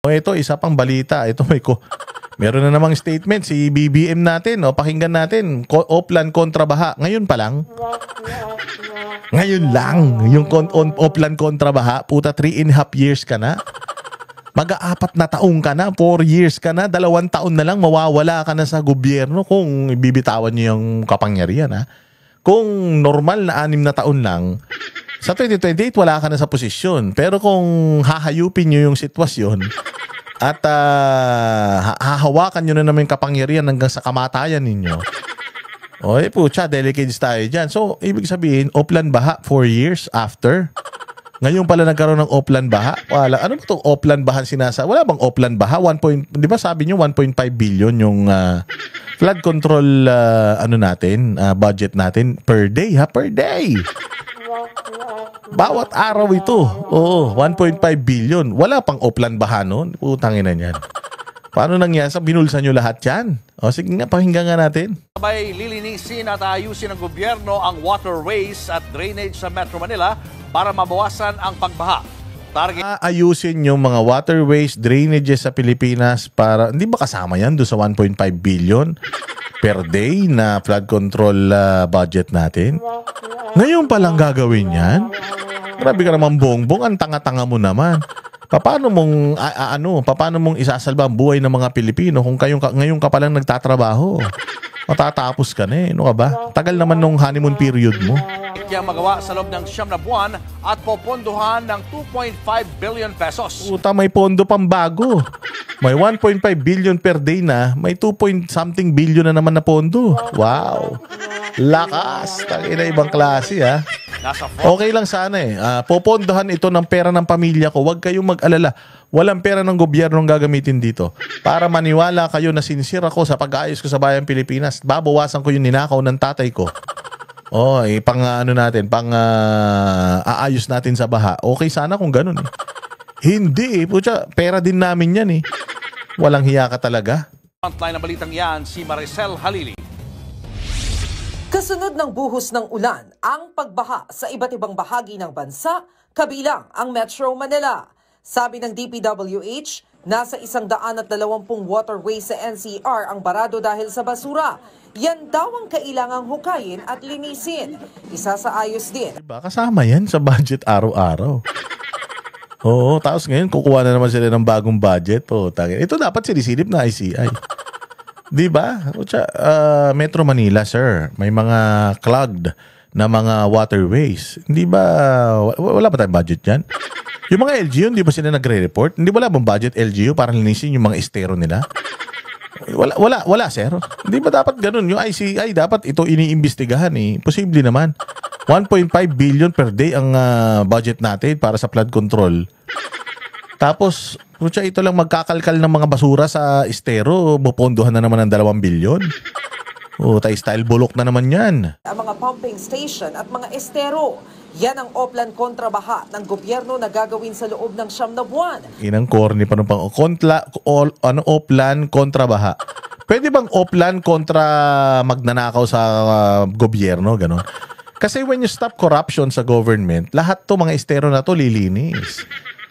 O ito, isa pang balita. Ito meron na namang statement si BBM natin. O, pakinggan natin. Oplan kontra baha. Ngayon pa lang. Ngayon lang. Yung Oplan kontra baha. Puta, 3.5 years ka na. Mag-4 na taong ka na. 4 years ka na. 2 taon na lang mawawala ka na sa gobyerno kung ibibitawan niyo yung kapangyarihan. Ha? Kung normal na 6 na taon lang, sa 2028 wala ka na sa posisyon. Pero kung hahayupin niyo yung sitwasyon at hahawakan nyo na naman yung kapangyarihan hanggang sa kamatayan ninyo. O, pucha, delicates tayo dyan. So, ibig sabihin, Oplan baha 4 years after. Ngayon pala nagkaroon ng Oplan baha. Wala. Ano ba itong Oplan baha sinasa? Wala bang Oplan baha? Di ba sabi nyo 1.5 billion yung flood control budget natin per day, ha? Per day. Bawat araw ito. Oo, 1.5 billion. Wala pang Oplan baha noon. Putangin na yan. Paano nangyari? Binulsa nyo lahat yan? O sige nga, pakinggan nga natin. Sabay lilinisin at ayusin ng gobyerno ang waterways at drainage sa Metro Manila para mabawasan ang pagbaha. Ayusin yung mga waterways, drainages sa Pilipinas para, hindi ba kasama yan doon sa 1.5 billion per day na flood control budget natin? Ngayon palang gagawin yan? Grabe ka naman, Bongbong. Ang tanga-tanga mo naman. Paano mong isasalba ang buhay ng mga Pilipino kung ngayon ka palang nagtatrabaho? Matatapos ka na eh. Ano ka ba? Tagal naman nung honeymoon period mo. Kaya magawa sa loob ng 9 na buwan at popondohan ng 2.5 billion pesos. Puta, may pondo pang bago. May 1.5 billion per day na, may 2-something billion na naman na pondo. Wow. Lakas. Tangina, ibang klase ha. Okay lang sana eh. Popondohan ito ng pera ng pamilya ko. Huwag kayong mag-alala. Walang pera ng gobyerno ang gagamitin dito. Para maniwala kayo na sincere ako sa pag-aayos ko sa bayang Pilipinas, babawasan ko yung ninakaw ng tatay ko. Aayos natin sa baha. Okay sana kung ganun eh. Hindi eh. Pucha, pera din namin yan eh. Walang hiya ka talaga. Frontline na balitang yan, si Maricel Halili. Kasunod ng buhos ng ulan, ang pagbaha sa iba't ibang bahagi ng bansa, kabilang ang Metro Manila. Sabi ng DPWH, nasa 120 waterways sa NCR ang barado dahil sa basura. Yan daw ang kailangang hukayin at linisin. Isa sa ayos din. Diba, kasama yan sa budget araw-araw. Oo, tapos ngayon kukuha na naman sila ng bagong budget. Ito dapat sinisilip na ICI. Diba? Metro Manila, sir. May mga clogged na mga waterways. Hindi ba, wala ba tayong budget yan? Yung mga LGU, hindi ba sila nagre-report? Hindi ba wala bang budget LGU para linisin yung mga estero nila? Wala, sir. Hindi ba dapat ganun? Yung ICI, dapat ito iniimbestigahan eh. Posible naman. 1.5 billion per day ang budget natin para sa flood control. Tapos, ito lang magkakalkal ng mga basura sa estero, bupondohan na naman ng 2 billion. Style bulok na naman yan. Ang mga pumping station at mga estero, yan ang Oplan kontra baha ng gobyerno na gagawin sa loob ng 9 na buwan. Inang corny pa nung Oplan kontra baha. Pwede bang Oplan kontra magnanakaw sa gobyerno, gano'n? Kasi when you stop corruption sa government, lahat to mga estero na to lilinis.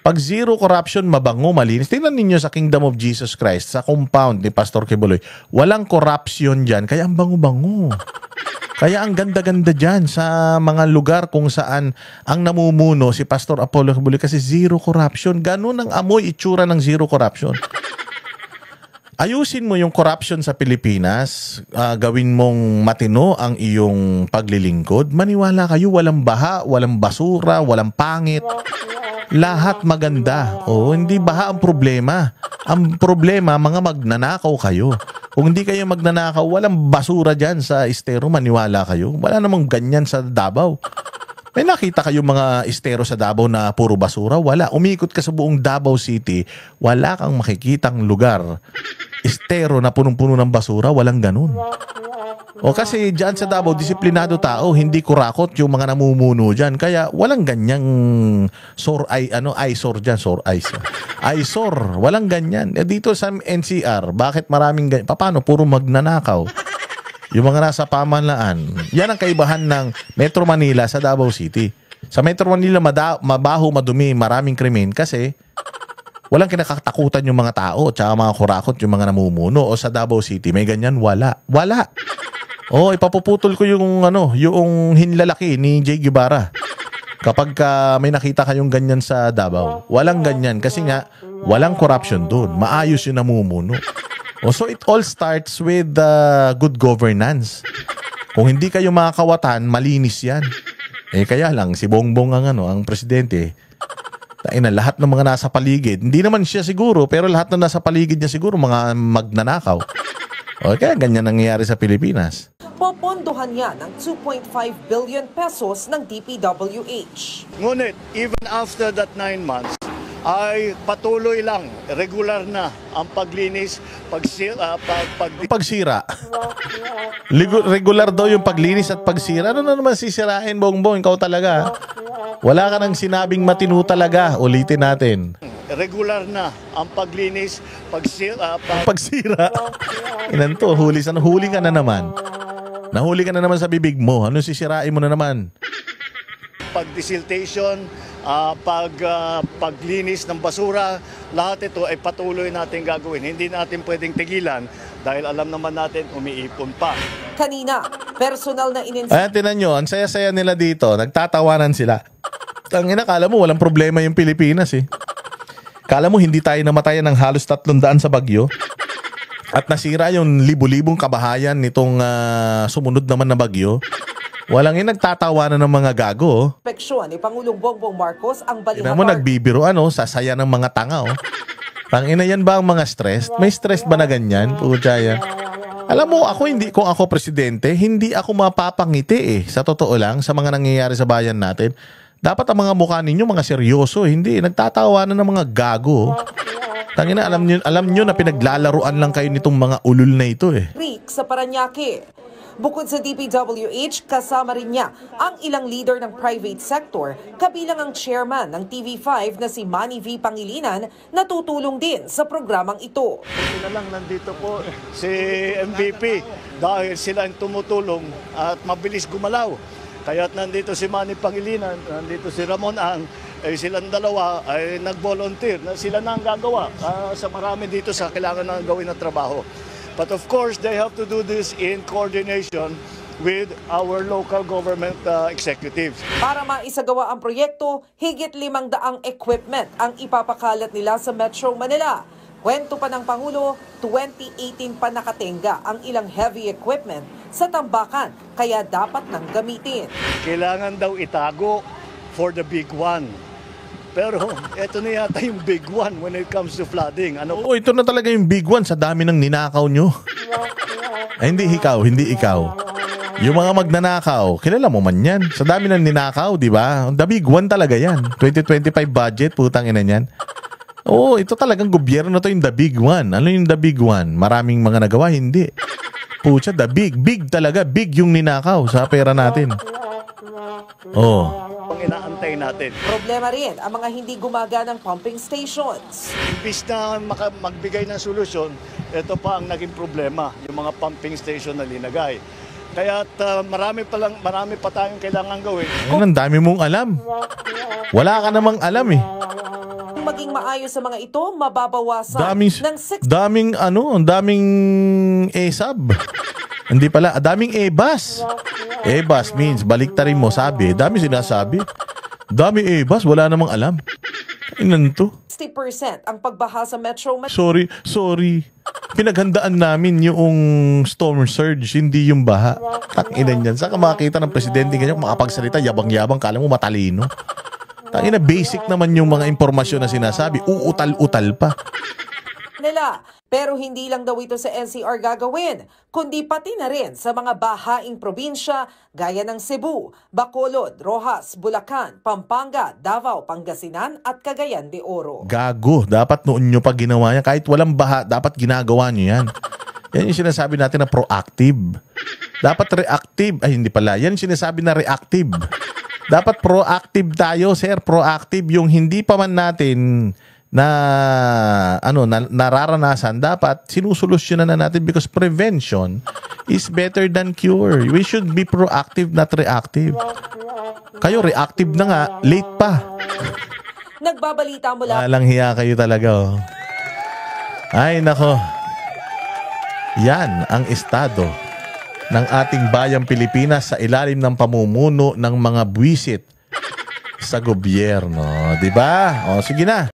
Pag zero corruption, mabango, malinis. Tingnan ninyo sa Kingdom of Jesus Christ, sa compound ni Pastor Kibuloy. Walang corruption dyan, kaya ang bango-bango. Kaya ang ganda-ganda dyan sa mga lugar kung saan ang namumuno si Pastor Apollo Kibuloy kasi zero corruption. Ganun ang amoy itsura ng zero corruption. Ayusin mo yung corruption sa Pilipinas, gawin mong matino ang iyong paglilingkod. Maniwala kayo, walang baha, walang basura, walang pangit. Lahat maganda. Hindi baha ang problema. Ang problema, mga magnanakaw kayo. Kung hindi kayo magnanakaw, walang basura dyan sa estero, maniwala kayo. Wala namang ganyan sa Davao. May nakita kayo mga estero sa Davao na puro basura? Wala. Umikot ka sa buong Davao City, wala kang makikitang lugar. Estero na punong-puno ng basura, walang ganun. Kasi dyan sa Davao, disiplinado tao, hindi kurakot yung mga namumuno dyan. Kaya walang ganyang eyesore dyan, eyesore, walang ganyan. Dito sa NCR, bakit maraming ganyan? Paano? Puro magnanakaw. Yung mga nasa pamahalaan, yan ang kaibahan ng Metro Manila sa Davao City. Sa Metro Manila, mabaho, madumi, maraming krimen kasi walang kinakatakutan yung mga tao tsaka mga kurakot yung mga namumuno. O sa Davao City, may ganyan? Wala. O, ipapuputol ko yung yung hinlalaki ni Jay Guevara. Kapag may nakita kayong ganyan sa Davao, walang ganyan kasi nga walang corruption doon. Maayos yung namumuno. So it all starts with good governance. Kung hindi kayo makakawatan, malinis yan. Kaya lang, si Bongbong ang presidente, lahat ng mga nasa paligid, hindi naman siya siguro, pero lahat ng nasa paligid niya siguro, mga magnanakaw. Kaya ganyan nangyayari sa Pilipinas. Popondohan niya ng 2.5 billion pesos ng DPWH. Ngunit, even after that 9 months, ay patuloy lang, regular na ang paglinis, pagsira. Regular daw yung paglinis at pagsira. Ano na naman sisirain, Bongbong? Ikaw talaga. Wala ka nang sinabing matino talaga. Ulitin natin. Regular na ang paglinis, pagsira. Inanto, huli ka na naman. Nahuli ka na naman sa bibig mo. Ano sisirain mo na naman? Pagdesiltation, paglinis ng basura, lahat ito ay patuloy natin gagawin. Hindi natin pwedeng tigilan dahil alam naman natin umiipon pa. Kanina, personal na Ayan, tinan nyo, ang saya-saya nila dito. Nagtatawanan sila. Ang kala mo, walang problema yung Pilipinas eh. Kala mo hindi tayo namatayan ng halos 300 sa bagyo? At nasira yung libu-libong kabahayan nitong sumunod naman na bagyo? Walang nagtatawanan ng mga gago. Peksyon ni Pangulong Bongbong Marcos ang Tingnan mo, nagbibiro sasaya ng mga tanga Tangina yan ba ang mga stress? May stress ba na ganyan? Pucha yan. Alam mo, kung ako presidente, hindi ako mapapangiti Sa totoo lang, sa mga nangyayari sa bayan natin. Dapat ang mga mukha ninyo, mga seryoso. Hindi, nagtatawanan ng mga gago. Tangina, alam nyo na pinaglalaruan lang kayo nitong mga ulul na ito Rick sa Paranaque. Bukod sa DPWH, kasama rin niya ang ilang leader ng private sector, kabilang ang chairman ng TV5 na si Manny V. Pangilinan na tutulong din sa programang ito. Sila lang nandito po si MVP dahil sila ang tumutulong at mabilis gumalaw. Kaya't nandito si Manny Pangilinan, nandito si Ramon Ang, silang dalawa ay nag-volunteer na sila na ang gagawa sa marami dito sa kailangan na gawin na trabaho. But of course, they have to do this in coordination with our local government executives. Para maisagawa ang proyekto, higit 500 equipment ang ipapakalat nila sa Metro Manila. Kwento pa ng Pangulo, 2018 pa nakatenga ang ilang heavy equipment sa tambakan, kaya dapat nang gamitin. Kailangan daw itago for the big one. Pero ito na yata yung big one when it comes to flooding. Oo, ito na talaga yung big one sa dami ng ninakaw nyo. Hindi ikaw. Yung mga magnanakaw, kilala mo man yan. Sa dami ng ninakaw, di ba? The big one talaga yan. 2025 budget, putang ina yan. Oo, ito talagang gobyerno to yung the big one. Ano yung the big one? Maraming mga nagawa, hindi. Pucha, the big talaga. Big yung ninakaw sa pera natin. Ang inaantay natin. Problema rin ang mga hindi gumaganang pumping stations. Imbis na magbigay ng solusyon, ito pa ang naging problema, yung mga pumping station na linagay. Kaya marami pa tayong kailangan gawin. Ang dami mong alam. Wala ka namang alam Kung maging maayos sa mga ito, mababawasan ng 6 daming ESAB. Hindi pala, daming EBAS. EBAS means baliktarin mo, sabi. Dami sinasabi. Dami EBAS, wala namang alam. Ilan to? 60% ang pagbaha sa Metro Manila. Sorry. Pinaghandaan namin yung storm surge, hindi yung baha. Takinan yan. Saan ka makakita ng presidente ganyan makapagsalita, yabang-yabang, kala mo matalino. Tangina, basic naman yung mga impormasyon na sinasabi. Uutal-utal pa. Pero hindi lang daw ito sa NCR gagawin, kundi pati na rin sa mga bahaing probinsya gaya ng Cebu, Bacolod, Rojas, Bulacan, Pampanga, Davao, Pangasinan at Cagayan de Oro. Gago, dapat noon nyo pa ginawa yan. Kahit walang baha, dapat ginagawa nyo yan. Yan yung sinasabi natin na proactive. Dapat reactive. Ay, hindi pala. Yan yung sinasabi na reactive. Dapat proactive tayo, sir. Proactive yung hindi pa man natin nararanasan, dapat sinusolusyonan na natin because prevention is better than cure. We should be proactive, not reactive. Kayo reactive na nga, late pa. Nagbabalita mula Walang hiya kayo talaga, oh. Ay, nako. Yan ang estado ng ating bayang Pilipinas sa ilalim ng pamumuno ng mga buwisit sa gobyerno. Diba? O, sige na.